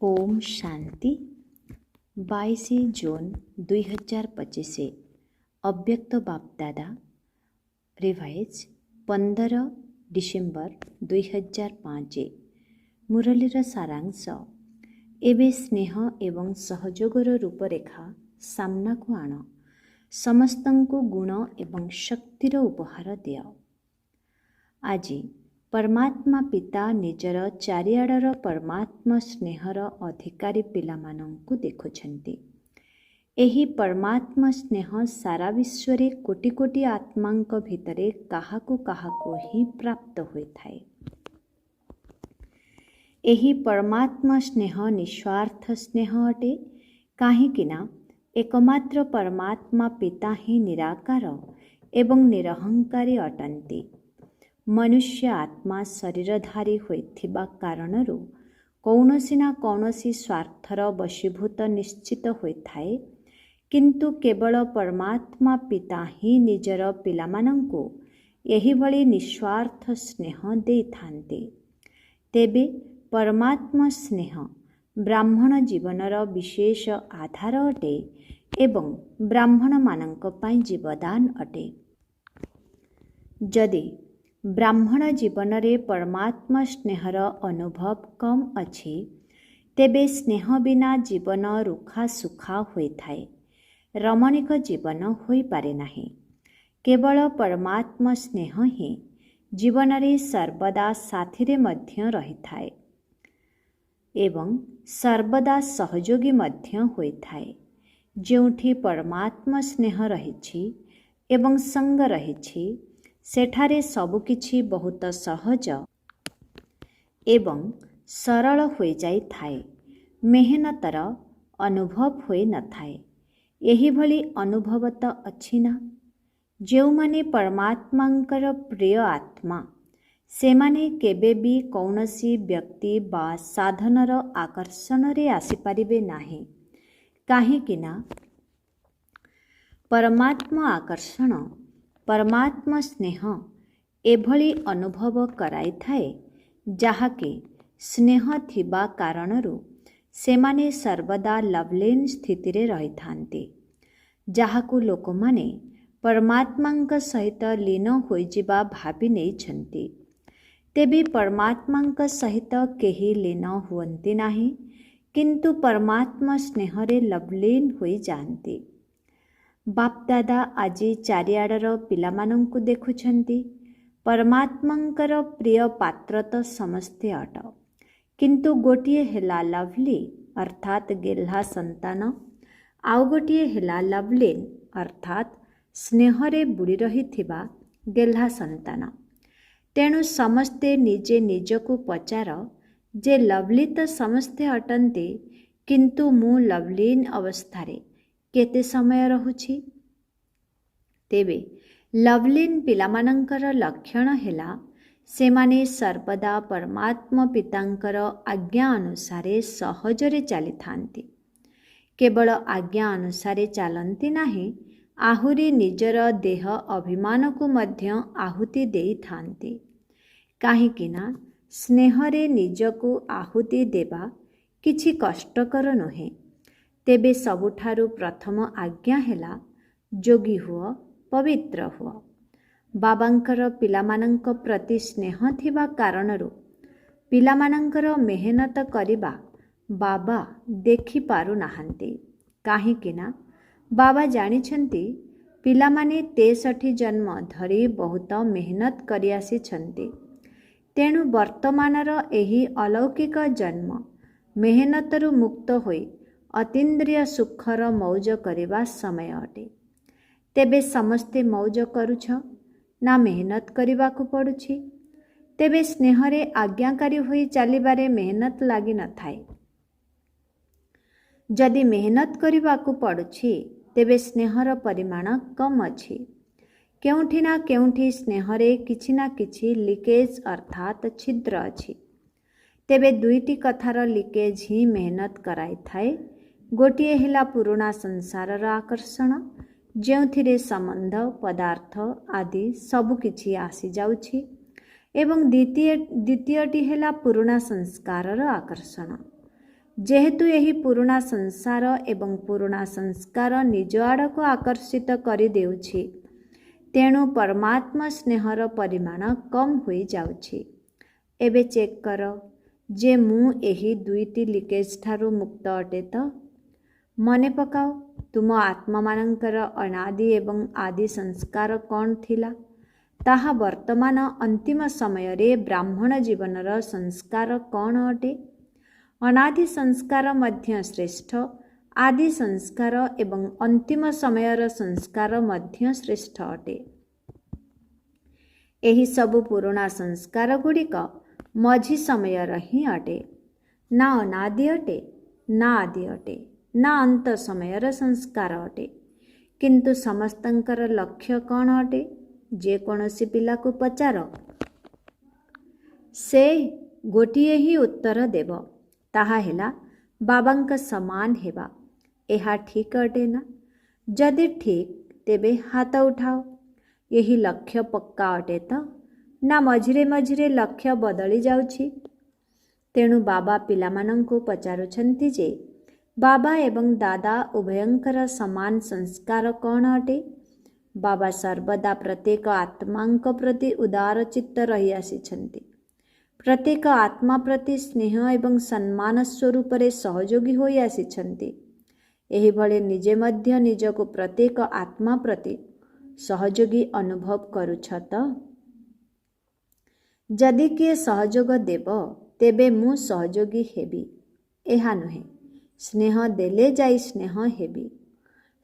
ओम शांति 22 जून 2025 अव्यक्त बापदादा revise 15 December 2005 मुरलीर सारांश एबे स्नेह एवं सहयोगर रूपरेखा सामना को आण समस्तंको गुण एवं शक्तिर उपहार दिय। आज परमात्मा पिता निजर चारिआडर परमात्मा स्नेहर अधिकारी पिलामानंकु देखुछन्ति। एही परमात्मा स्नेह सारा विश्वरे कोटि कोटि आत्मांक भितरे काहाकु काहाकु ही प्राप्त होइथाए। एही परमात्मा स्नेह निस्वार्थ स्नेह अटे, काहेकिना एकमात्र परमात्मा पिता ही निराकार एवं निरहंकारी अटन्ति। मनुष्य आत्मा शरीरधारी होइथिबा कारणरू कौनसी ना कौनसी स्वार्थर वशीभूत निश्चित होइथाए, किंतु केवल परमात्मा पिता ही निजर पिलामानंकु एही भली निस्वार्थ स्नेह देइथान्ते। तेबे परमात्मा स्नेह ब्राह्मण जीवनर विशेष आधार अटे एवं ब्राह्मण मानंक पई जीवदान अटे। जदि ब्राह्मण जीवन रे परमात्मा स्नेहर अनुभव कम अछि, तेबे स्नेह बिना जीवन रुखा सुखा होइथाए, रमणीक जीवन होई पारे नाही। केवल परमात्मा स्नेह ही जीवन रे सर्वदा साथी रे मध्य रहिथाए एवं सर्वदा सहयोगी मध्य होइथाए। जोंठी परमात्मा स्नेह रहिछि एवं संग रहिछि, सेठारे सबुकिछि बहुत सहज एवं सरल होई जाई थाए, मेहनतर अनुभव होई न थाए। एही भली अनुभव त अछि ना। जेउमाने परमात्मांकर प्रिय आत्मा, सेमाने केबे भी कौनसी व्यक्ति बा साधनर आकर्षण रे आसी पारिबे नाही, काहेकिना परमात्मा आकर्षण परमात्मा स्नेह एभली अनुभव कराई थाए, जाहाके स्नेह थिबा कारणरू सेमाने सर्वदा लवलीन स्थिति रे रही थांती, जाहाकु लोकमाने परमात्मांक सहित लीन होई जिबा भाबी नै छंती। तेबे परमात्मांक सहित केही लीन हुअंती नाही, किंतु परमात्मा स्नेह रे लवलीन होई जांती। बापदादा आजी चारिआडर पिलामानंकु देखुछन्ति। परमात्मांकर प्रिय पात्र तो समस्ते अट, किंतु गोटिए हेला लवली अर्थात गेल्हा संतान, आउ गोटिए हेला लवलीन अर्थात स्नेहरे बुड़ी रहिथिबा गेल्हा संतान। तेणु समस्ते निजे निजकु पचार जे लवली तो समस्ते अटन्ते, किंतु मु लवलीन अवस्थारे केते समय रहुछि। तेबे लवलीन पिलामानंकर लक्षण हेला, सेमाने सर्वदा परमात्मा पितांकर आज्ञा अनुसारे सहजरे चली थांती। केवल आज्ञा अनुसारे चलती नाही, आहुरी निजर देह अभिमान को मध्य आहुति देई थांती। काहेकिना स्नेहरे निजको आहुति देबा किछि कष्टकर नहे। तेबे सबुठारु प्रथम आज्ञा हेला, जोगी हुआ पवित्र हुआ। बाबांकर पिलामानंक प्रति स्नेह थिबा कारणरू पिलामानंकर मेहनत करिबा बाबा देखि पारु नाहंती, काहेकिना बाबा जानिछंती पिलामाने 63 जन्म धरी बहुत मेहनत करि आसिछंती। तेणु वर्तमानर एही अलौकिक जन्म मेहनतरू मुक्त होई अतीन्द्रिय सुखर मौज करिबा समय अटे। तेबे समस्ते मौज करुछ ना मेहनत करिबाकु पड़ुछि। तेबे स्नेहरे आज्ञाकारी होई चलिबारे मेहनत लागी न थाए। जदि मेहनत करिबाकु पड़ुछि, तेबे स्नेहर परिमाण कम अछि। केउठी ना केउठी स्नेहरे किछि ना किछि लीकेज अर्थात छिद्र अछि। तेबे दुईटी कथार लीकेज ही मेहनत कराई थाए। गोटिए हेला पुराणा संसारर आकर्षण, जेउथिरे संबंध पदार्थ आदि सबु किछि आसी जाउछि, एवं द्वितीयटी हेला पुराणा संस्कारर आकर्षण, ଯେହେତୁ ଏହି ପୁରୁଣା ସଂସାର ଏବଂ ପୁରୁଣା ସଂସ୍କାର ନିଜ ଆଡ଼କୁ ଆକର୍ଷିତ କରିଦେଉଛି, ତେଣୁ ପରମାତ୍ମା ସ୍ନେହର ପରିମାଣ କମ୍ ହୋଇଯାଉଛି। ଏବେ ଚେକ୍ କର ଯେ ମୁଁ ଏହି ଦୁଇଟି ଲିକେଜ୍ ଠାରୁ ମୁକ୍ତ ଅଟେ ତ? ମନେ ପକାଅ, ତୁମ ଆତ୍ମାମାନଙ୍କର ଅନାଦି ଏବଂ ଆଦି ସଂସ୍କାର କ'ଣ ଥିଲା? ତାହା ବର୍ତ୍ତମାନ ଅନ୍ତିମ ସମୟରେ ବ୍ରାହ୍ମଣ ଜୀବନର ସଂସ୍କାର କ'ଣ ଅଟେ? ଅନାଦି ସଂସ୍କାର ମଧ୍ୟ ଶ୍ରେଷ୍ଠ, ଆଦି ସଂସ୍କାର ଏବଂ ଅନ୍ତିମ ସମୟର ସଂସ୍କାର ମଧ୍ୟ ଶ୍ରେଷ୍ଠ ଅଟେ। ଏହି ସବୁ ପୁରୁଣା ସଂସ୍କାର ଗୁଡ଼ିକ ମଝି ସମୟର ହିଁ ଅଟେ। ନା ଅନାଦି ଅଟେ, ନା ଆଦି ଅଟେ, ନା ଅନ୍ତ ସମୟର ସଂସ୍କାର ଅଟେ। କିନ୍ତୁ ସମସ୍ତଙ୍କର ଲକ୍ଷ୍ୟ କ'ଣ ଅଟେ? ଯେକୌଣସି ପିଲାକୁ ପଚାର, ସେ ଗୋଟିଏ ହିଁ ଉତ୍ତର ଦେବ, ତାହା ହେଲା ବାବାଙ୍କ ସମାନ ହେବା। ଏହା ଠିକ୍ ଅଟେ ନା? ଯଦି ଠିକ୍, ତେବେ ହାତ ଉଠାଅ। ଏହି ଲକ୍ଷ୍ୟ ପକ୍କା ଅଟେ ତ? ନା ମଝିରେ ମଝିରେ ଲକ୍ଷ୍ୟ ବଦଳି ଯାଉଛି? ତେଣୁ ବାବା ପିଲାମାନଙ୍କୁ ପଚାରୁଛନ୍ତି ଯେ ବାବା ଏବଂ ଦାଦା ଉଭୟଙ୍କର ସମାନ ସଂସ୍କାର କ'ଣ ଅଟେ? ବାବା ସର୍ବଦା ପ୍ରତ୍ୟେକ ଆତ୍ମାଙ୍କ ପ୍ରତି ଉଦାର ଚିତ୍ତ ରହିଆସିଛନ୍ତି। ପ୍ରତ୍ୟେକ ଆତ୍ମା ପ୍ରତି ସ୍ନେହ ଏବଂ ସମ୍ମାନ ସ୍ୱରୂପରେ ସହଯୋଗୀ ହୋଇ ଆସିଛନ୍ତି। ଏହିଭଳି ନିଜେ ମଧ୍ୟ ନିଜକୁ ପ୍ରତ୍ୟେକ ଆତ୍ମା ପ୍ରତି ସହଯୋଗୀ ଅନୁଭବ କରୁଛ ତ? ଯଦି କିଏ ସହଯୋଗ ଦେବ, ତେବେ ମୁଁ ସହଯୋଗୀ ହେବି, ଏହା ନୁହେଁ। ସ୍ନେହ ଦେଲେ ଯାଇ ସ୍ନେହ ହେବି,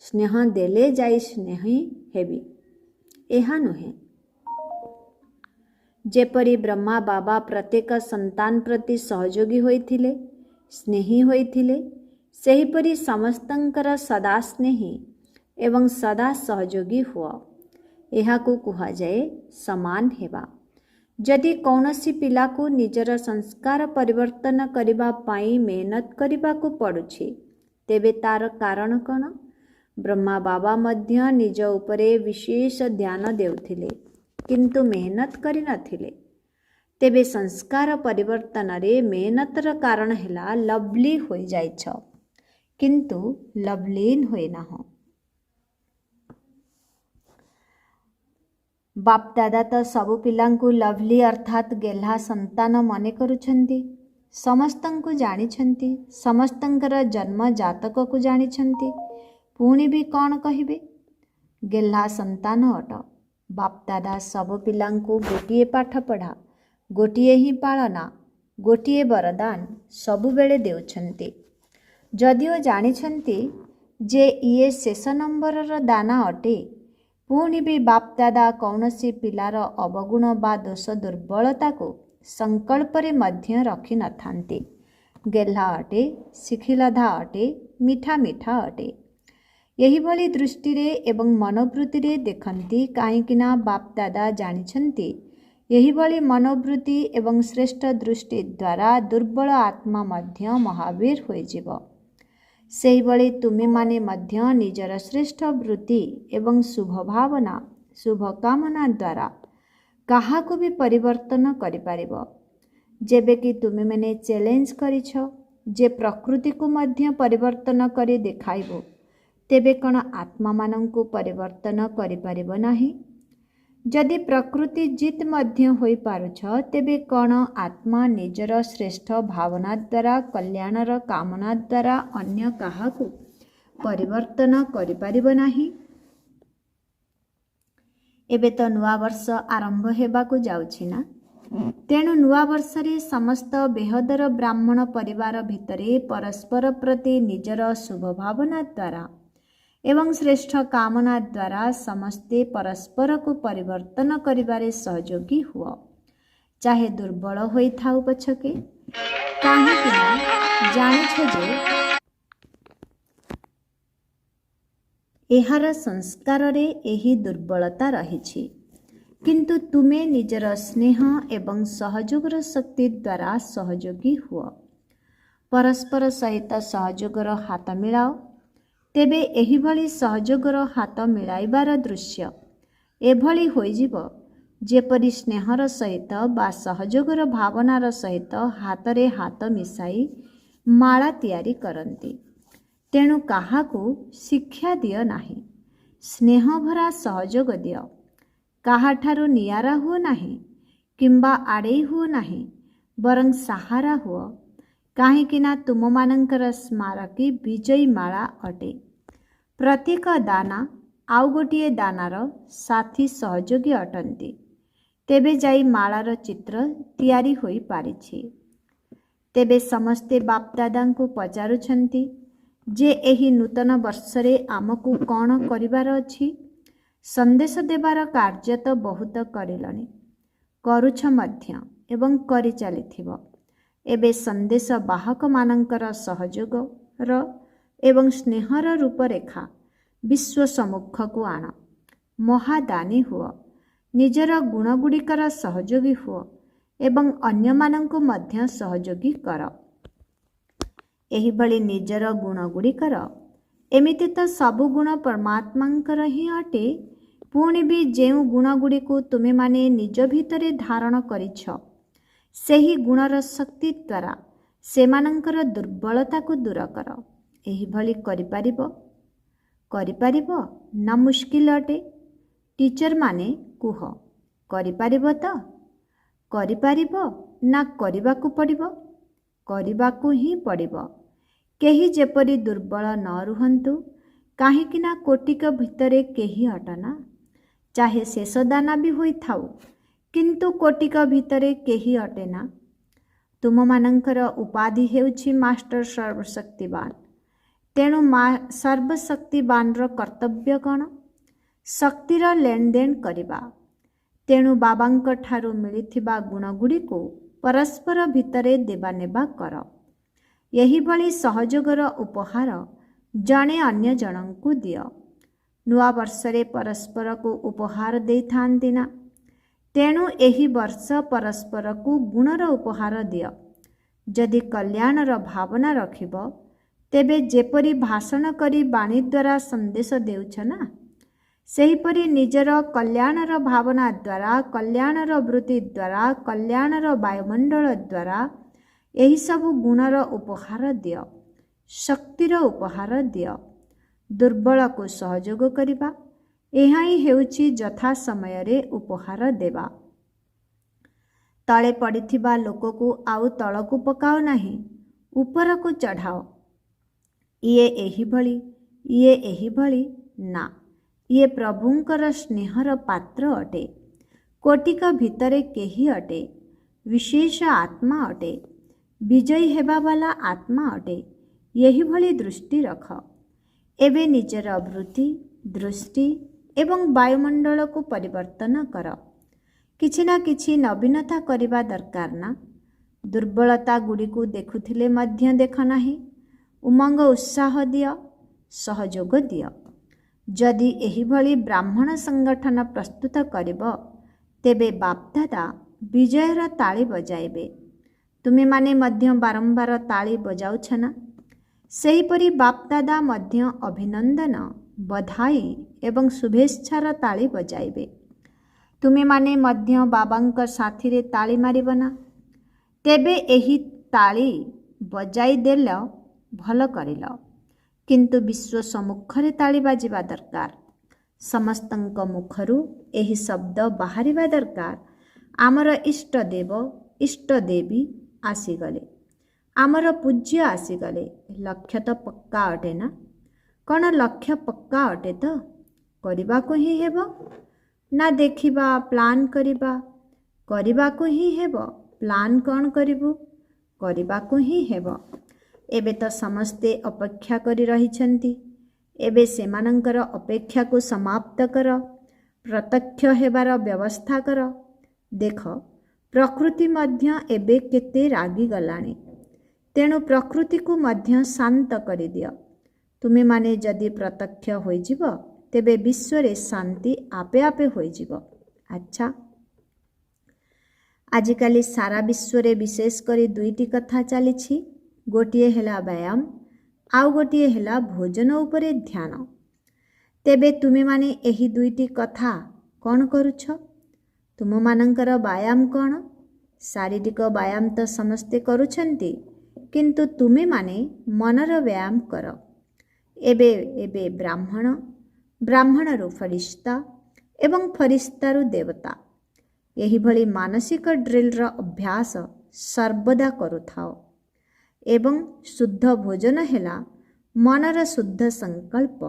ସ୍ନେହ ଦେଲେ ଯାଇ ସ୍ନେହୀ ହେବି, ଏହା ନୁହେଁ। ଯେପରି ବ୍ରହ୍ମା ବାବା ପ୍ରତ୍ୟେକ ସନ୍ତାନ ପ୍ରତି ସହଯୋଗୀ ହୋଇଥିଲେ, ସ୍ନେହୀ ହୋଇଥିଲେ, ସେହିପରି ସମସ୍ତଙ୍କର ସଦା ସ୍ନେହୀ ଏବଂ ସଦା ସହଯୋଗୀ ହୁଅ। ଏହାକୁ କୁହାଯାଏ ସମାନ ହେବା। ଯଦି କୌଣସି ପିଲାକୁ ନିଜର ସଂସ୍କାର ପରିବର୍ତ୍ତନ କରିବା ପାଇଁ ମେହନତ କରିବାକୁ ପଡ଼ୁଛି, ତେବେ ତାର କାରଣ କ'ଣ? ବ୍ରହ୍ମା ବାବା ମଧ୍ୟ ନିଜ ଉପରେ ବିଶେଷ ଧ୍ୟାନ ଦେଉଥିଲେ, କିନ୍ତୁ ମେହନତ କରିନଥିଲେ। ତେବେ ସଂସ୍କାର ପରିବର୍ତ୍ତନରେ ମେହନତର କାରଣ ହେଲା ଲଭ୍ଲି ହୋଇଯାଇଛ, କିନ୍ତୁ ଲଭ୍ଲିନ୍ ହୋଇନାହଁ। ବାପଦାଦା ତ ସବୁ ପିଲାଙ୍କୁ ଲଭ୍ଲି ଅର୍ଥାତ୍ ଗେହ୍ଲା ସନ୍ତାନ ମନେ କରୁଛନ୍ତି। ସମସ୍ତଙ୍କୁ ଜାଣିଛନ୍ତି, ସମସ୍ତଙ୍କର ଜନ୍ମ ଜାତକକୁ ଜାଣିଛନ୍ତି, ପୁଣି ବି କ'ଣ କହିବେ? ଗେହ୍ଲା ସନ୍ତାନ ଅଟ। ବାପଦାଦା ସବୁ ପିଲାଙ୍କୁ ଗୋଟିଏ ପାଠ ପଢ଼ା, ଗୋଟିଏ ହିଁ ପାଳନା, ଗୋଟିଏ ବରଦାନ ସବୁବେଳେ ଦେଉଛନ୍ତି। ଯଦିଓ ଜାଣିଛନ୍ତି ଯେ ଇଏ ଶେଷ ନମ୍ବରର ଦାନା ଅଟେ, ପୁଣି ବି ବାପଦାଦା କୌଣସି ପିଲାର ଅବଗୁଣ ବା ଦୋଷ ଦୁର୍ବଳତାକୁ ସଂକଳ୍ପରେ ମଧ୍ୟ ରଖିନଥାନ୍ତି। ଗେହ୍ଲା ଅଟେ, ଶିଖିଲଧା ଅଟେ, ମିଠା ମିଠା ଅଟେ। ଏହିଭଳି ଦୃଷ୍ଟିରେ ଏବଂ ମନୋବୃତ୍ତିରେ ଦେଖନ୍ତି, କାହିଁକିନା ବାପଦାଦା ଜାଣିଛନ୍ତି ଏହିଭଳି ମନୋବୃତ୍ତି ଏବଂ ଶ୍ରେଷ୍ଠ ଦୃଷ୍ଟି ଦ୍ୱାରା ଦୁର୍ବଳ ଆତ୍ମା ମଧ୍ୟ ମହାବୀର ହୋଇଯିବ। ସେହିଭଳି ତୁମେମାନେ ମଧ୍ୟ ନିଜର ଶ୍ରେଷ୍ଠ ବୃତ୍ତି ଏବଂ ଶୁଭ ଭାବନା, ଶୁଭ କାମନା ଦ୍ୱାରା କାହାକୁ ବି ପରିବର୍ତ୍ତନ କରିପାରିବ। ଯେବେକି ତୁମେମାନେ ଚ୍ୟାଲେଞ୍ଜ କରିଛ ଯେ ପ୍ରକୃତିକୁ ମଧ୍ୟ ପରିବର୍ତ୍ତନ କରି ଦେଖାଇବ, ତେବେ କ'ଣ ଆତ୍ମାମାନଙ୍କୁ ପରିବର୍ତ୍ତନ କରିପାରିବ ନାହିଁ? ଯଦି ପ୍ରକୃତି ଜିତ୍ ମଧ୍ୟ ହୋଇପାରୁଛ, ତେବେ କ'ଣ ଆତ୍ମା ନିଜର ଶ୍ରେଷ୍ଠ ଭାବନା ଦ୍ୱାରା, କଲ୍ୟାଣର କାମନା ଦ୍ୱାରା ଅନ୍ୟ କାହାକୁ ପରିବର୍ତ୍ତନ କରିପାରିବ ନାହିଁ? ଏବେ ତ ନୂଆବର୍ଷ ଆରମ୍ଭ ହେବାକୁ ଯାଉଛି ନା? ତେଣୁ ନୂଆବର୍ଷରେ ସମସ୍ତ ବେହଦର ବ୍ରାହ୍ମଣ ପରିବାର ଭିତରେ ପରସ୍ପର ପ୍ରତି ନିଜର ଶୁଭ ଭାବନା ଦ୍ୱାରା ଏବଂ ଶ୍ରେଷ୍ଠ କାମନା ଦ୍ୱାରା ସମସ୍ତେ ପରସ୍ପରକୁ ପରିବର୍ତ୍ତନ କରିବାରେ ସହଯୋଗୀ ହୁଅ, ଚାହେ ଦୁର୍ବଳ ହୋଇଥାଉ ପଛକେ। କାହିଁକିନା ଜାଣିଛ ଯେ ଏହାର ସଂସ୍କାରରେ ଏହି ଦୁର୍ବଳତା ରହିଛି। କିନ୍ତୁ ତୁମେ ନିଜର ସ୍ନେହ ଏବଂ ସହଯୋଗର ଶକ୍ତି ଦ୍ୱାରା ସହଯୋଗୀ ହୁଅ। ପରସ୍ପର ସହିତ ସହଯୋଗର ହାତ ମିଳାଅ। ତେବେ ଏହିଭଳି ସହଯୋଗର ହାତ ମିଳାଇବାର ଦୃଶ୍ୟ ଏଭଳି ହୋଇଯିବ ଯେପରି ସ୍ନେହର ସହିତ ବା ସହଯୋଗର ଭାବନାର ସହିତ ହାତରେ ହାତ ମିଶାଇ ମାଳା ତିଆରି କରନ୍ତି। ତେଣୁ କାହାକୁ ଶିକ୍ଷା ଦିଅ ନାହିଁ। ସ୍ନେହଭରା ସହଯୋଗ ଦିଅ। କାହାଠାରୁ ନିଆରା ହୁଅ ନାହିଁ କିମ୍ବା ଆଡ଼େଇ ହୁଅ ନାହିଁ, ବରଂ ସାହାରା ହୁଅ, କାହିଁକିନା ତୁମମାନଙ୍କର ସ୍ମାରକୀ ବିଜୟୀ ମାଳା ଅଟେ। ପ୍ରତ୍ୟେକ ଦାନା ଆଉ ଗୋଟିଏ ଦାନାର ସାଥୀ ସହଯୋଗୀ ଅଟନ୍ତି। ତେବେ ଯାଇ ମାଳାର ଚିତ୍ର ତିଆରି ହୋଇପାରିଛି। ତେବେ ସମସ୍ତେ ବାପଦାଦାଙ୍କୁ ପଚାରୁଛନ୍ତି ଯେ ଏହି ନୂତନ ବର୍ଷରେ ଆମକୁ କ'ଣ କରିବାର ଅଛି? ସନ୍ଦେଶ ଦେବାର କାର୍ଯ୍ୟ ତ ବହୁତ କରିଲଣି, କରୁଛ ମଧ୍ୟ ଏବଂ କରିଚାଲିଥିବ। ଏବେ ସନ୍ଦେଶ ବାହକମାନଙ୍କର ସହଯୋଗର ଏବଂ ସ୍ନେହର ରୂପରେଖା ବିଶ୍ୱ ସମ୍ମୁଖକୁ ଆଣ। ମହାଦାନୀ ହୁଅ, ନିଜର ଗୁଣଗୁଡ଼ିକର ସହଯୋଗୀ ହୁଅ ଏବଂ ଅନ୍ୟମାନଙ୍କୁ ମଧ୍ୟ ସହଯୋଗୀ କର। ଏହିଭଳି ନିଜର ଗୁଣଗୁଡ଼ିକର, ଏମିତି ତ ସବୁ ଗୁଣ ପରମାତ୍ମାଙ୍କର ହିଁ ଅଟେ। ପୁଣି ବି ଯେଉଁ ଗୁଣଗୁଡ଼ିକୁ ତୁମେମାନେ ନିଜ ଭିତରେ ଧାରଣ କରିଛ, ସେହି ଗୁଣର ଶକ୍ତି ଦ୍ୱାରା ସେମାନଙ୍କର ଦୁର୍ବଳତାକୁ ଦୂର କର। ଏହିଭଳି କରିପାରିବ ନା ମୁସ୍କିଲ ଅଟେ? ଟିଚରମାନେ କୁହ, କରିପାରିବ ତ? କରିପାରିବ ନା କରିବାକୁ ପଡ଼ିବ? କରିବାକୁ ହିଁ ପଡ଼ିବ। କେହି ଯେପରି ଦୁର୍ବଳ ନ ରୁହନ୍ତୁ, କାହିଁକିନା କୋଟିକ ଭିତରେ କେହି ଅଟନା। ଚାହେ ଶେଷ ଦାନା ବି ହୋଇଥାଉ, କିନ୍ତୁ କୋଟିକ ଭିତରେ କେହି ଅଟେନା। ତୁମମାନଙ୍କର ଉପାଧି ହେଉଛି ମାଷ୍ଟର ସର୍ବଶକ୍ତିବାନ। ତେଣୁ ସର୍ବଶକ୍ତିବାନର କର୍ତ୍ତବ୍ୟ କ'ଣ? ଶକ୍ତିର ଲେଣଦେଣ କରିବା। ତେଣୁ ବାବାଙ୍କ ଠାରୁ ମିଳିଥିବା ଗୁଣଗୁଡ଼ିକୁ ପରସ୍ପର ଭିତରେ ଦେବାନେବା କର। ଏହିଭଳି ସହଯୋଗର ଉପହାର ଜଣେ ଅନ୍ୟ ଜଣଙ୍କୁ ଦିଅ। ନୂଆ ବର୍ଷରେ ପରସ୍ପରକୁ ଉପହାର ଦେଇଥାନ୍ତି ନା? ତେଣୁ ଏହି ବର୍ଷ ପରସ୍ପରକୁ ଗୁଣର ଉପହାର ଦିଅ। ଯଦି କଲ୍ୟାଣର ଭାବନା ରଖିବ, ତେବେ ଯେପରି ଭାଷଣ କରି ବାଣୀ ଦ୍ୱାରା ସନ୍ଦେଶ ଦେଉଛ ନା, ସେହିପରି ନିଜର କଲ୍ୟାଣର ଭାବନା ଦ୍ୱାରା, କଲ୍ୟାଣର ବୃତ୍ତି ଦ୍ୱାରା, କଲ୍ୟାଣର ବାୟୁମଣ୍ଡଳ ଦ୍ୱାରା ଏହିସବୁ ଗୁଣର ଉପହାର ଦିଅ, ଶକ୍ତିର ଉପହାର ଦିଅ। ଦୁର୍ବଳକୁ ସହଯୋଗ କରିବା, ଏହା ହିଁ ହେଉଛି ଯଥା ସମୟରେ ଉପହାର ଦେବା। ତଳେ ପଡ଼ିଥିବା ଲୋକକୁ ଆଉ ତଳକୁ ପକାଅ ନାହିଁ, ଉପରକୁ ଚଢ଼ାଅ। ଇଏ ଏହିଭଳି, ଇଏ ଏହିଭଳି ନା, ଇଏ ପ୍ରଭୁଙ୍କର ସ୍ନେହର ପାତ୍ର ଅଟେ। କୋଟିକ ଭିତରେ କେହି ଅଟେ, ବିଶେଷ ଆତ୍ମା ଅଟେ, ବିଜୟୀ ହେବାବାଲା ଆତ୍ମା ଅଟେ। ଏହିଭଳି ଦୃଷ୍ଟି ରଖ। ଏବେ ନିଜର ବୃତ୍ତି, ଦୃଷ୍ଟି ଏବଂ ବାୟୁମଣ୍ଡଳକୁ ପରିବର୍ତ୍ତନ କର। କିଛି ନା କିଛି ନବୀନତା କରିବା ଦରକାର ନା? ଦୁର୍ବଳତା ଗୁଡ଼ିକୁ ଦେଖୁଥିଲେ ମଧ୍ୟ ଦେଖ ନାହିଁ। ଉମଙ୍ଗ ଉତ୍ସାହ ଦିଅ, ସହଯୋଗ ଦିଅ। ଯଦି ଏହିଭଳି ବ୍ରାହ୍ମଣ ସଂଗଠନ ପ୍ରସ୍ତୁତ କରିବ, ତେବେ ବାପଦାଦା ବିଜୟର ତାଳି ବଜାଇବେ। ତୁମେମାନେ ମଧ୍ୟ ବାରମ୍ବାର ତାଳି ବଜାଉଛ ନା? ସେହିପରି ବାପଦାଦା ମଧ୍ୟ ଅଭିନନ୍ଦନ, ବଧାଇ ଏବଂ ଶୁଭେଚ୍ଛାର ତାଳି ବଜାଇବେ। ତୁମେମାନେ ମଧ୍ୟ ବାବାଙ୍କ ସାଥିରେ ତାଳି ମାରିବ ନା? ତେବେ ଏହି ତାଳି ବଜାଇ ଦେଲ, ଭଲ କରିଲ, କିନ୍ତୁ ବିଶ୍ୱ ସମ୍ମୁଖରେ ତାଳି ବାଜିବା ଦରକାର। ସମସ୍ତଙ୍କ ମୁଖରୁ ଏହି ଶବ୍ଦ ବାହାରିବା ଦରକାର, ଆମର ଇଷ୍ଟଦେବ, ଇଷ୍ଟଦେବୀ ଆସିଗଲେ, ଆମର ପୂଜ୍ୟ ଆସିଗଲେ। ଲକ୍ଷ୍ୟ ତ ପକ୍କା ଅଟେ ନା? କ'ଣ ଲକ୍ଷ୍ୟ ପକ୍କା ଅଟେ ତ? କରିବାକୁ ହିଁ ହେବ ନା ଦେଖିବା, ପ୍ଲାନ୍ କରିବା? କରିବାକୁ ହିଁ ହେବ। ପ୍ଲାନ୍ କ'ଣ କରିବୁ? କରିବାକୁ ହିଁ ହେବ। ଏବେ ତ ସମସ୍ତେ ଅପେକ୍ଷା କରି ରହିଛନ୍ତି। ଏବେ ସେମାନଙ୍କର ଅପେକ୍ଷାକୁ ସମାପ୍ତ କର, ପ୍ରତ୍ୟକ୍ଷ ହେବାର ବ୍ୟବସ୍ଥା କର। ଦେଖ, ପ୍ରକୃତି ମଧ୍ୟ ଏବେ କେତେ ରାଗିଗଲାଣି। ତେଣୁ ପ୍ରକୃତିକୁ ମଧ୍ୟ ଶାନ୍ତ କରିଦିଅ। ତୁମେମାନେ ଯଦି ପ୍ରତ୍ୟକ୍ଷ ହୋଇଯିବ, ତେବେ ବିଶ୍ୱରେ ଶାନ୍ତି ଆପେ ଆପେ ହୋଇଯିବ। ଆଚ୍ଛା, ଆଜିକାଲି ସାରା ବିଶ୍ୱରେ ବିଶେଷ କରି ଦୁଇଟି କଥା ଚାଲିଛି। ଗୋଟିଏ ହେଲା ବ୍ୟାୟାମ, ଆଉ ଗୋଟିଏ ହେଲା ଭୋଜନ ଉପରେ ଧ୍ୟାନ। ତେବେ ତୁମେମାନେ ଏହି ଦୁଇଟି କଥା କ'ଣ କରୁଛ? ତୁମମାନଙ୍କର ବ୍ୟାୟାମ କ'ଣ? ଶାରୀରିକ ବ୍ୟାୟାମ ତ ସମସ୍ତେ କରୁଛନ୍ତି, किंतु तुमे माने मनर व्यायाम कर। एबे एबे ब्राह्मण, ब्राह्मणरू फरिश्ता एवं फरिश्तारू देवता, यही भली मानसिक ड्रिलर अभ्यास सर्वदा करुथाओ। एवं शुद्ध भोजन हेला मनर शुद्ध संकल्प।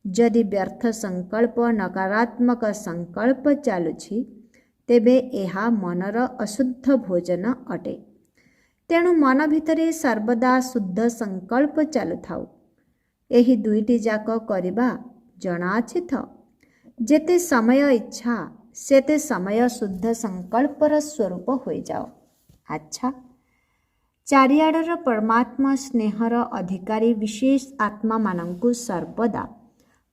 जदि व्यर्थ संकल्प, नकारात्मक संकल्प चालुछि तेबे एहा मनर अशुद्ध भोजन अटे। तेणु मन भितरे सर्वदा शुद्ध संकल्प चालुथाउ। एही दुईटी जाक करिबा जଣା अछि थ। जेते समय इच्छा सेते समय शुद्ध संकल्पर स्वरूप होई जाओ। अच्छा, चारिआडर परमात्मा स्नेहर अधिकारी विशेष आत्मा मानंकु सर्वदा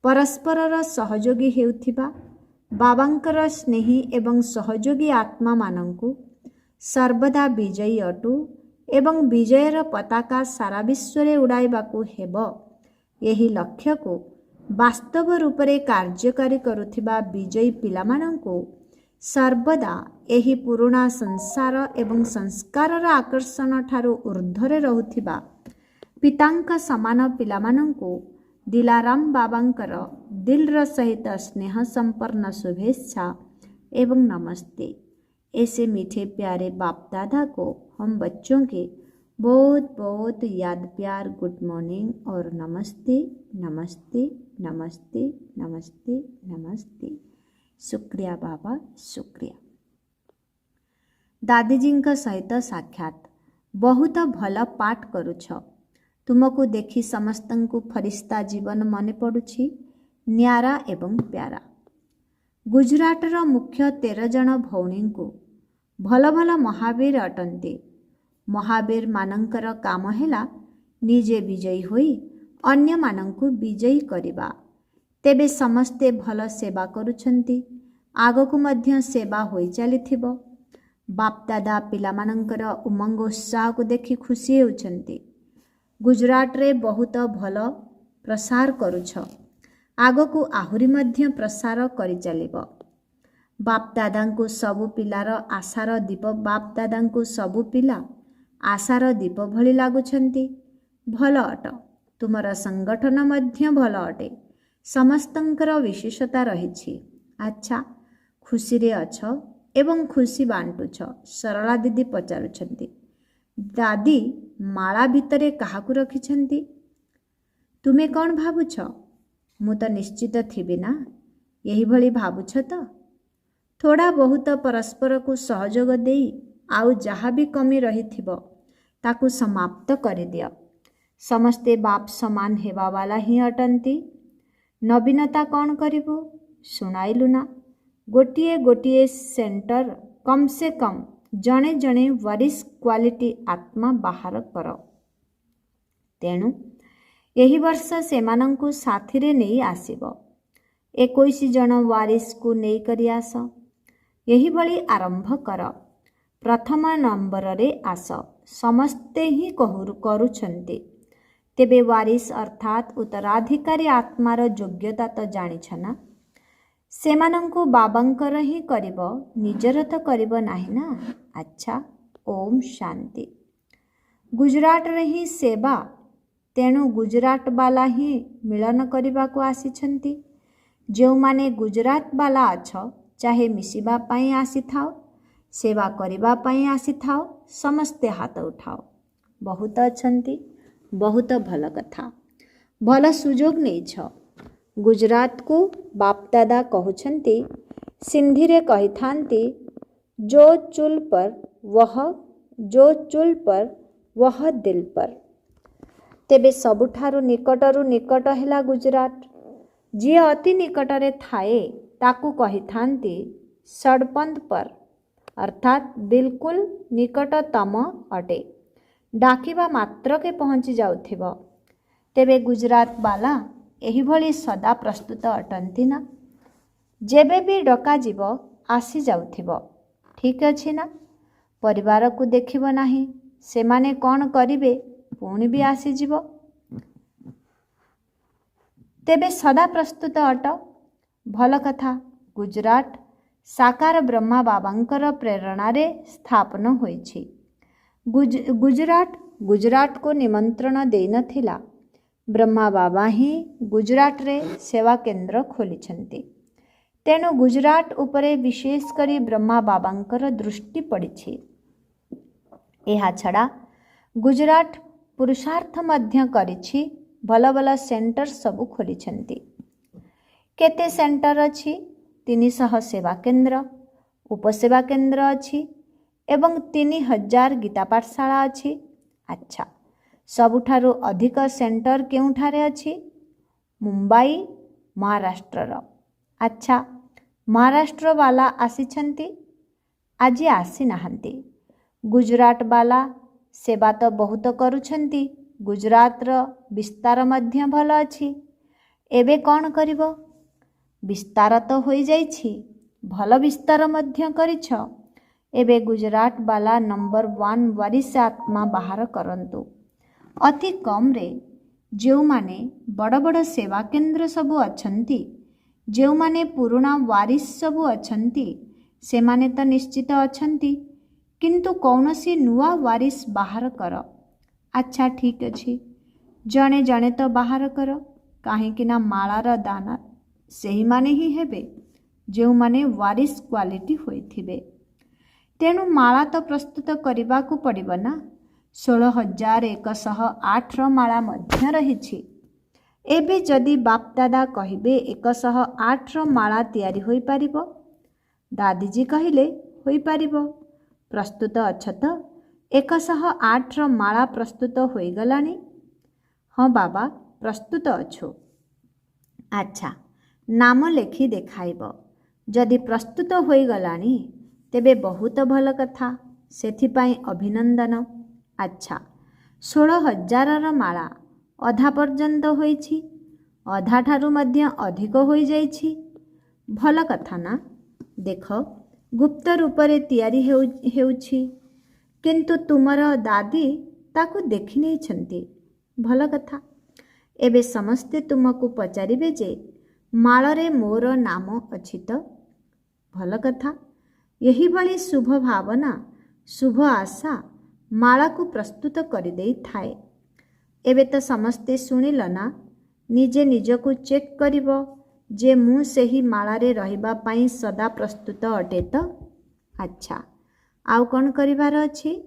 परस्परर सहयोगी हेउथिबा बाबांकर स्नेही एवं सहयोगी आत्मा मानंकु सर्वदा विजयी अटु एवं विजयर पताका सारा विश्वरे उड़ाइबाकु हेबो। यही लक्ष्य को वास्तव रूपरे कार्यकारी करुथिबा विजयी पिलामानंकु सर्वदा एही पुरुणा संसार एवं संस्कारर आकर्षण ठारू ऊर्ध्वरे रहुथिबा पितांका समान पिलामानंकु दिलाराम बाबांकर दिलर सहित स्नेह संपन्न शुभेच्छा एवं नमस्ते। ऐसे मीठे प्यारे बाप दादा को हम बच्चों के बहुत बहुत याद प्यार गुड मॉर्निंग और नमस्ते नमस्ते नमस्ते नमस्ते नमस्ते। शुक्रिया बाबा, शुक्रिया। दादीजीଙ୍କ सहित साक्षात। बहुत भल पाठ करुछ। तुमको देखि समस्तंकु फरिश्ता जीवन मने पड़ुछि, न्यारा एवं प्यारा। गुजराटर मुख्य 13 जन भौणींकु भल भल महावीर अटंती। महावीर मानंकर काम हेला निजे विजयी होई अन्य मानंकु विजयी करिबा। तेबे समस्ते भल सेवा करुछंती, आगकु मध्य सेवा होई चलिथिबो। बाप दादा पिलामानंकर उमंग उत्साह को देखि खुशी हेउछंती। गुजरात रे बहुत भल प्रसार करुछ, आगकु आहुरी मध्य प्रसार करि चलिबो। बाप दादांकु सबु पिलार आशार दीप, बाप दादांकु सबु पिला आशार दीप भली लागुछंती। भल अट, तुमर संगठन मध्य भल अटे, समस्तंकर विशेषता रहिछि। अच्छा, खुशी रे अछ एवं खुशी बांटुछ। सरला दीदी पचारुछंती, दादी माला भितरे काहाकु रखिछंती? तुमे कौन भाबुछ? मु तो निश्चित थिबी ना, यही भली भाबुछ तो? थोड़ा बहुत परस्पर को सहयोग देई आउ जहाँ भी कमी रही थिबो ताकु समाप्त करि दियो। समस्ते बाप समान हेबा वाला ही अटंती। नवीनता कौन करिबो? सुनाइलु ना, गोटिए गोटिए सेंटर कम से कम जणे जणे वरिष्ठ क्वालिटी आत्मा बाहर कर। तेणु एही वर्ष सेमानंकु साथीरे नेई आसीबो। 21 जन वारिस को नेई करी आस। यही भली आरंभ कर। प्रथम नंबर रे आस, समस्ते ही करुछंती। तेबे वारिस अर्थात उत्तराधिकारी आत्मार योग्यता तो जानिछ ना? सेमानंकु बाबांकर ही करिबो, निजर तो करिबो नाही ना। अच्छा, ओम शांति। गुजरात रे ही सेवा, तेणु गुजरात बाला ही मिलन करिबा को आसीछंती। जो माने गुजरात बाला अछ, चाहे मिसिबा पाई आसी थाओ, सेवा करिबा पाई आसी थाओ, समस्ते हाथ उठाओ। बहुत अछंती, बहुत भल कथा, भल सुजोग नहीं छ। गुजरात को बाप दादा कहउछंती, सिंधी रे कही थांती, जो चूल पर वह दिल पर। तेबे सबुठारु निकटरु निकट हेला गुजरात। जी अति निकटरे थाए ताकू कही थांती सड़पंद पर, अर्थात बिल्कुल निकटतम अटे। डाकिबा मात्र के पहुँची जाउथिबो। तेबे गुजरात बाला एही भली सदा प्रस्तुत अटंती ना? जेबे भी डका जीवो आसी जाउथिबो। ठीक अछि ना? परिवार को देखिबो नाही, सेमाने कौन करिबे पुणी भी आसी जीवो। तेबे सदा प्रस्तुत अट। भल कथा। गुजरात साकार ब्रह्मा बाबांकर प्रेरणा रे स्थापन होइछि। गुजरात गुजरात को निमंत्रण देई नथिला। ब्रह्मा बाबा ही गुजरात रे सेवा केंद्र खोलिछन्ति। तेणु गुजरात उपरे विशेष करी ब्रह्मा बाबांकर दृष्टि पड़िछि। एहा छड़ा गुजरात पुरुषार्थ मध्य करिछि। भल भल सेंटर सबु खोलिछन्ति। केते सेंटर अछि? 300 सेवा केंद्र, उपसेवा केंद्र अछि एवं 3000 गीता पाठशाला अछि। अच्छा, सबुठारु अधिक सेंटर केउठारे अछि? मुंबई, महाराष्ट्रर। अच्छा, महाराष्ट्र वाला आसिछन्ति? आजि आसी नाहंती। गुजरात वाला सेवा तो बहुत करुछन्ति। गुजरातर विस्तार मध्य भल अछि। एबे कौन करिबो? विस्तार तो होई जाइछि, भल विस्तार मध्य करिछ। एबे गुजरात वाला नंबर 1 वारिस आत्मा बाहर करंतु। अति कम रे जो माने बड़ बड़ सेवा केंद्र सबु अछंती, जो माने पुराना वारिस सबु अछंती, से माने तो निश्चित अछंती, किंतु कौनसी नुआ वारिस बाहर कर। अच्छा ठीक अछि, जणे जणे तो बाहर कर, काहेकि ना मालार दाना सेही माने ही हेबे जो माने वारिस क्वालिटी होइथिबे। तेणु माला तो प्रस्तुत करने को पड़िबो ना। 16,108 माला मध्य रहिछि। एबे जदि बाप दादा कहिबे 108 माला तैयारी होई पारिबो? दादीजी कहिले होई पारिबो। प्रस्तुत अछ तो? 108 माला प्रस्तुत होई गलानी? हाँ बाबा, प्रस्तुत अछु। अच्छा, नाम लेखि देखाइब। जदि प्रस्तुत होई गलानी तेबे बहुत भल कथा, सेथिपाई अभिनंदन। अच्छा, 16,000 माला अधा पर्यंत होईछि, अधा ठारू मध्य अधिक होई जाइछि। भल कथा ना। देख, गुप्त रूपरे तैयारी हेउछि, किंतु तुमर दादी ताकू देखि नै छन्ति। भल कथा। एबे समस्ते तुमको पचारिबे जे मालरे मोर नाम अछि तो? भल कथा। यही भली शुभ भावना, शुभ आशा माला को प्रस्तुत कर देई थाए। एबे तो समस्ते सुनिल ना। निजे निजको चेक करिबो जे मु सेही मालारे रहिबा पाई सदा प्रस्तुत अटे तो? अच्छा, आउ कौन करिवार अछि?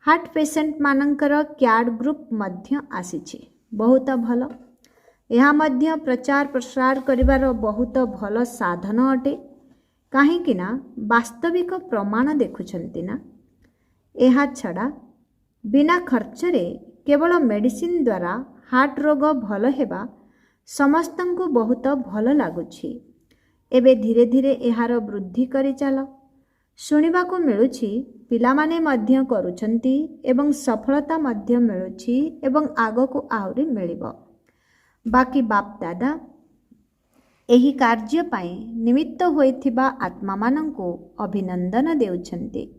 हार्ट पेशेंट मानकर कार्ड ग्रुप मध्य आसीछि। बहुत भल। यह मध्य प्रचार प्रसार करिवार बहुत भल साधन अटे, काहेकि ना वास्तविक प्रमाण देखुछन्ति ना। एहा छड़ा बिना खर्चरे केवल मेडिसिन द्वारा हार्ट रोग भल हेबा समस्तंकु बहुत भल लागुछि। एबे धीरे धीरे एहार वृद्धि करि चाल। शुणिबाकु मिलुछि पिलामाने मध्य करुछन्ति एवं सफलता मध्य मिलुछि एवं आगकु आहुरी मिलिबो। बाकी बाप दादा एही कार्य पाई निमित्त होइथिबा आत्मा मानंको अभिनंदन देउछन्ति।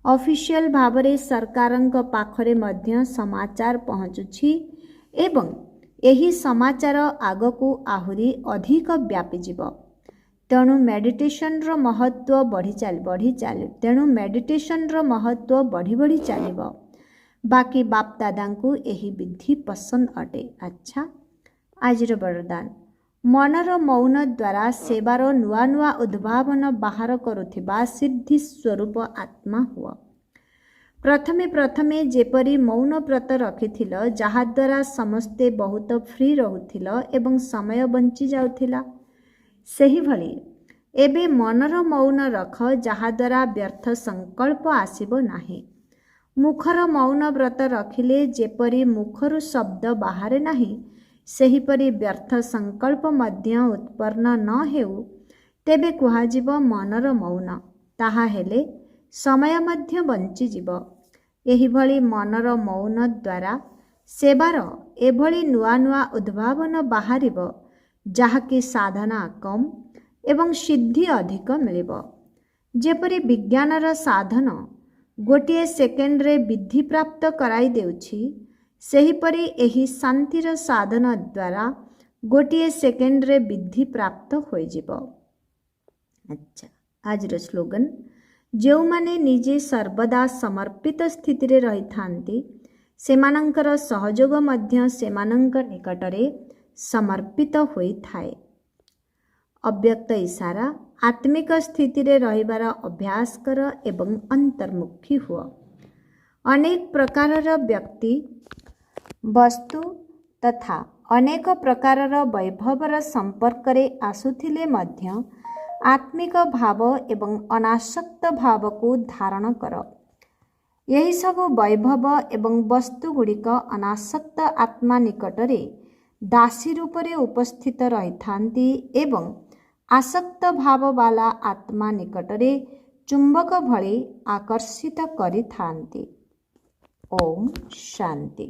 ऑफिशियल भावरे सरकारंक पाखरे मध्य समाचार पहुँचुछि एवं एही समाचार आगकु आहुरी अधिक व्यापी जीव। तेणु मेडिटेशन रो महत्व बढ़ी चली। तेणु मेडिटेशन रो महत्व बढ़ी चलिबो। बाकी बाप दादांकु एही विधि पसंद अटे। अच्छा, आजिर वरदान मनर मौन द्वारा सेवार नुआ नुआ उद्भावन बाहर करुथिबा सिद्धि स्वरूप आत्मा हुआ। प्रथमे प्रथमे जेपरी मौन व्रत रखिथिल, जहाद्वारा समस्ते बहुत फ्री रहुथिल एवं समय बंची जाउथिला, सेही भली एबे मनर मौन रख, जहाद्वारा व्यर्थ संकल्प आसीबो नाही। मुखर मौन व्रत रखिले जेपरी मुखरु शब्द बाहरे नाही, सेहीपरि व्यर्थ संकल्प मध्य उत्पन्न न हेउ, तेबे कुहाजिब मनर मौन। ताहा हेले समय मध्य बंची जीव। एही भली मनर मौन द्वारा सेवार एभली नुआ नुआ उद्भावन बाहरिब, जाहाकि साधना कम एवं सिद्धि अधिक मिलिब। जेपरि विज्ञानर साधन गोटिए सेकेंड रे विधि प्राप्त कराई देउछि, सेहीपरि एही शांतिर साधन द्वारा गोटिए सेकेंड रे विधि प्राप्त होई जीवो। अच्छा, आज स्लोगन जो माने निजे सर्वदा समर्पित स्थिति रे रही थांती, ସେମାନଙ୍କର ସହଯୋଗ ମଧ୍ୟ ସେମାନଙ୍କ ନିକଟରେ ସମର୍ପିତ ହୋଇଥାଏ। ଅବ୍ୟକ୍ତ ଇଶାରା ଆତ୍ମିକ ସ୍ଥିତିରେ ରହିବାର ଅଭ୍ୟାସ କର ଏବଂ ଅନ୍ତର୍ମୁଖୀ ହୁଅ। ଅନେକ ପ୍ରକାରର ବ୍ୟକ୍ତି ବସ୍ତୁ ତଥା ଅନେକ ପ୍ରକାରର ବୈଭବର ସମ୍ପର୍କରେ ଆସୁଥିଲେ ମଧ୍ୟ ଆତ୍ମିକ ଭାବ ଏବଂ ଅନାସକ୍ତ ଭାବକୁ ଧାରଣ କର। ଏହିସବୁ ବୈଭବ ଏବଂ ବସ୍ତୁଗୁଡ଼ିକ ଅନାସକ୍ତ ଆତ୍ମା ନିକଟରେ ଦାସୀ ରୂପରେ ଉପସ୍ଥିତ ରହିଥାନ୍ତି ଏବଂ ଆସକ୍ତ ଭାବବାଲା ଆତ୍ମା ନିକଟରେ ଚୁମ୍ବକ ଭଳି ଆକର୍ଷିତ କରିଥାନ୍ତି। ଓମ୍ ଶାନ୍ତି।